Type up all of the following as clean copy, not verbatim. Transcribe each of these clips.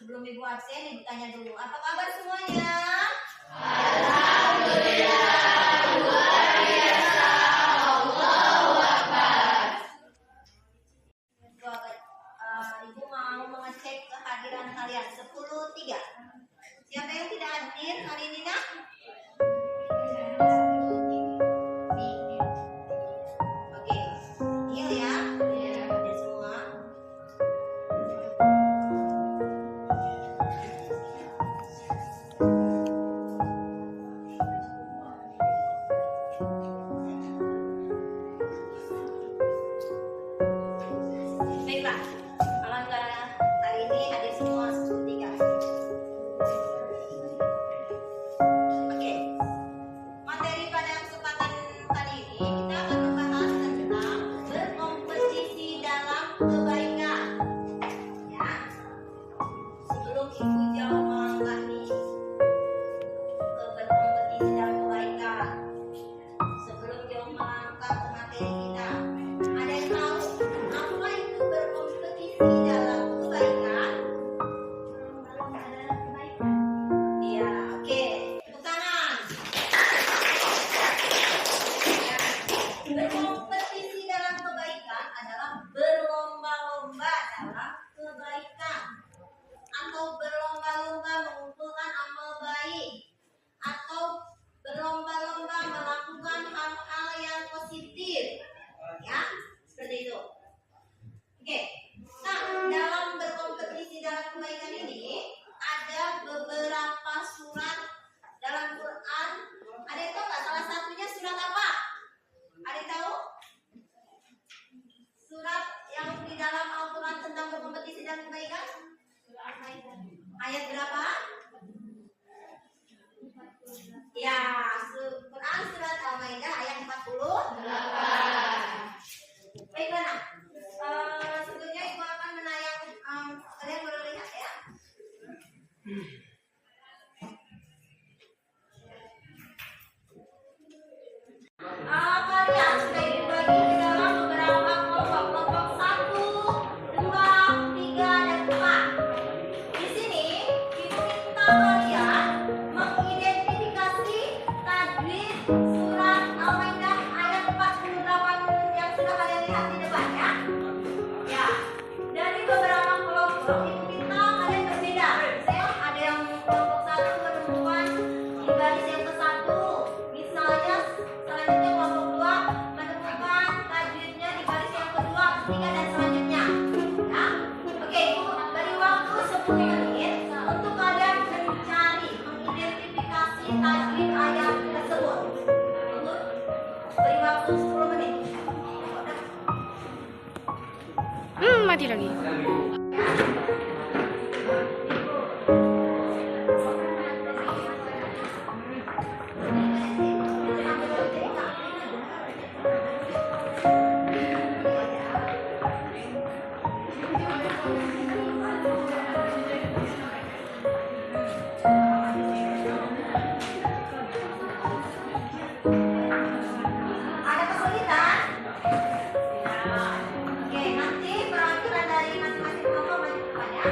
Sebelum Ibu absen, Ibu tanya dulu. Apa kabar semuanya? Alhamdulillah, luar biasa. Allahu Akbar. Ibu mau mengecek kehadiran kalian 10.3. Siapa yang tidak hadir hari ini, Nak? Oke, deal ya? Hadir semua. Baiklah, kalau enggak hari ini hadir semua 10.3. Oke, materi pada kesempatan kali ini kita akan membahas tentang berkompetisi dalam kebaikan. Ya, sebelum Ibu jauh melangkah nih ke berkompetisi dalam kebaikan, sebelum jauh melangkah ke materi kita, ada yang tahu apa itu berkompetisi dalam kebaikan? Iya, oke. Tepuk tangan. Ya. Berkompetisi dalam kebaikan adalah berlomba-lomba dalam kebaikan, atau berlomba-lomba mengumpulkan amal baik, atau berlomba-lomba melakukan hal-hal yang positif. Ya, seperti itu. Oke. Nah, dalam berkompetisi dalam kebaikan ini ada beberapa surat dalam Quran. Ada yang tahu nggak salah satunya surat apa? Ada yang tahu? Surat yang di dalam Al-Quran tentang berkompetisi dalam kebaikan? Ayat berapa? Ya, Quran surat Al-Maidah ayat 48. Baiklah, Nak. Sebelumnya Ibu akan menayangkan, kalian boleh lihat ya. Kalian sudah dibagi ke dalam beberapa kelompok 1, 2, 3, dan 4. Di sini Ibu minta kalian mengidentifikasi tajwid surat Al-Maidah ayat 48 yang sudah kalian lihat di depan ya. Ya, dari beberapa kelompok Ibu minta kalian berbeda. Misalnya ada yang kelompok 1 menemukan di baris yang ke-1. Misalnya selanjutnya kelompok 2 menemukan tajwidnya di baris yang kedua, ketiga, dan selanjutnya. Ya, oke, Ibu beri waktu 10 menit untuk kalian mencari, mengidentifikasi tajwid ayat tersebut. Ibu beri waktu 10 menit. Mati lagi. Ada kesulitan? Oke, nanti perwakilan dari masing-masing kelompok maju ke depan ya.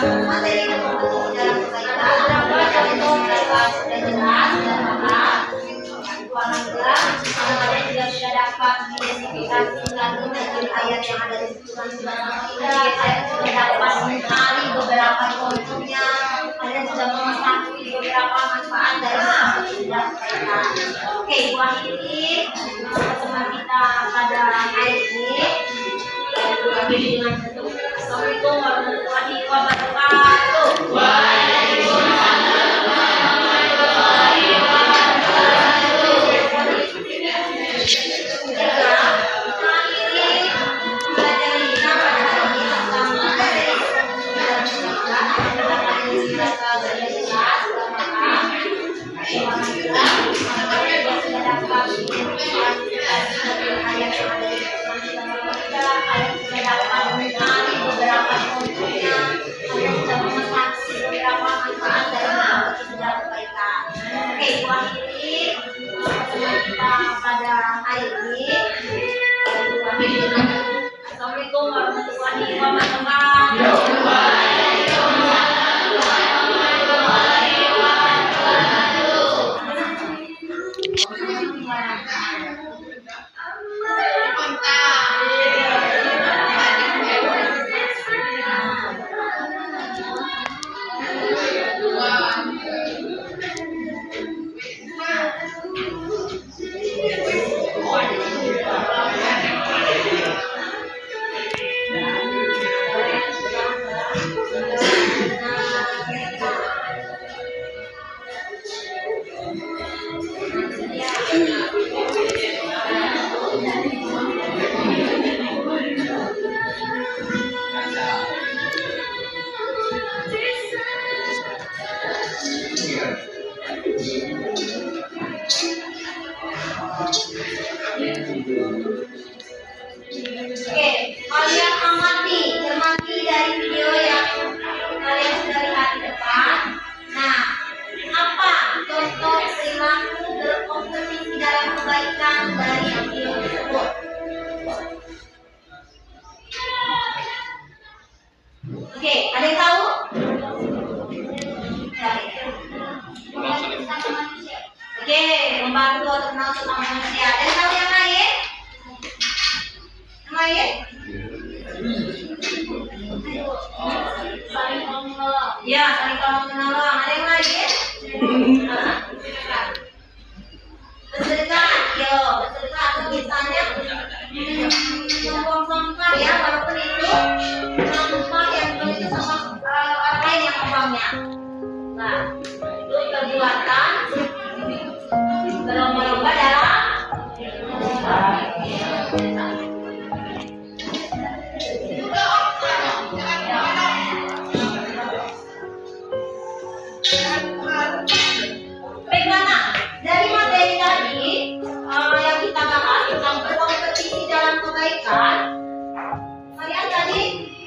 materi kompetisi dalam kebaikan. Contoh mereka sudah jelas, sudah paham. Ada juga sudah dapat identifikasi kandung dan ayat yang ada di Quran saya sudah dapat mencari beberapa contohnya. Ada sudah mengetahui beberapa manfaat dari apa yang sudah disampaikan. Oke, Ibu akhiri pertemuan kita pada hari ini. Assalamualaikum warahmatullahi wabarakatuh. Assalamualaikum warahmatullahi wabarakatuh. Oke, kalian amati, cermati dari video yang kalian sudah lihat di depan. Nah, apa contoh perilaku berkompetisi dalam kebaikan dari video tersebut? Oke, ada yang tahu? Oke, membantu untuk kenal sesama manusia. Ada yang tahu yang lain? Yang lain? Saling menolong. Ya, saling tolong menolong. Ada yang lain? Bersedekah, yo, bersedekah atau misalnya membuang sampah ya, walaupun itu sampah yang itu sama orang lain yang membuangnya. Nah, itu perbuatan berlomba-lomba dalam bagaimana dari materi tadi yang kita bahas tentang kompetisi dalam kebaikan, kalian tadi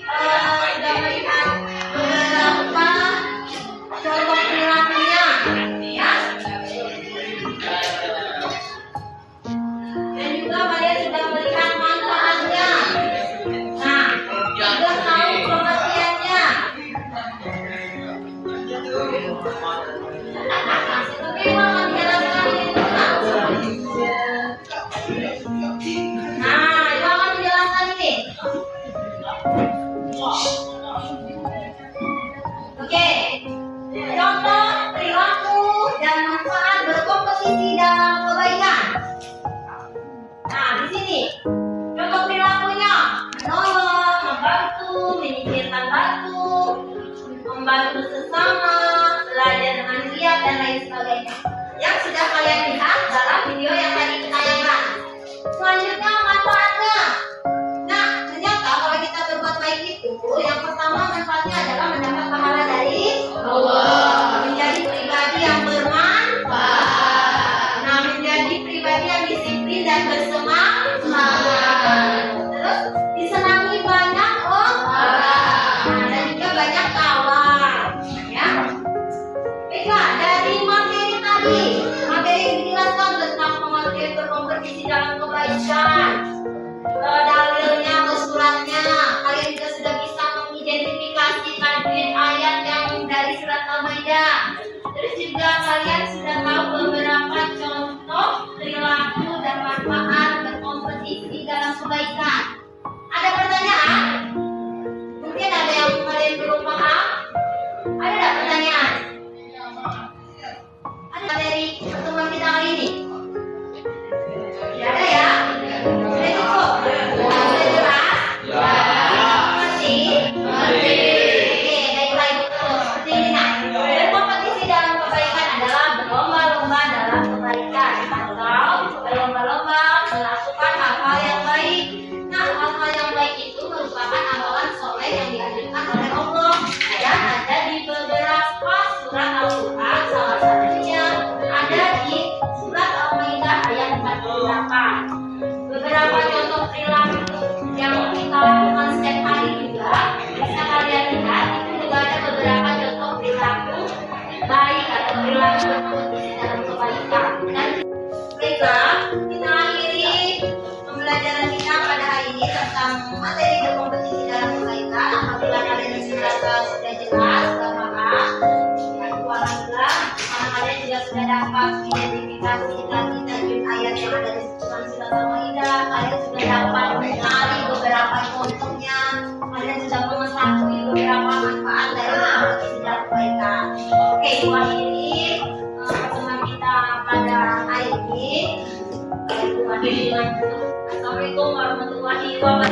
sudah melihat beberapa sudah jelas, sudah paham. Ya, itu alhamdulillah. Kalian juga sudah dapat identifikasi dari tajwid ayat yang ada di surat Al-Maidah. Kalian sudah dapat mengenali beberapa contohnya. Kalian sudah mengetahui beberapa manfaat dari yang sudah diberikan. Oke, itu akhiri pertemuan kita pada hari ini. Itu akhiri dengan Assalamualaikum warahmatullahi wabarakatuh.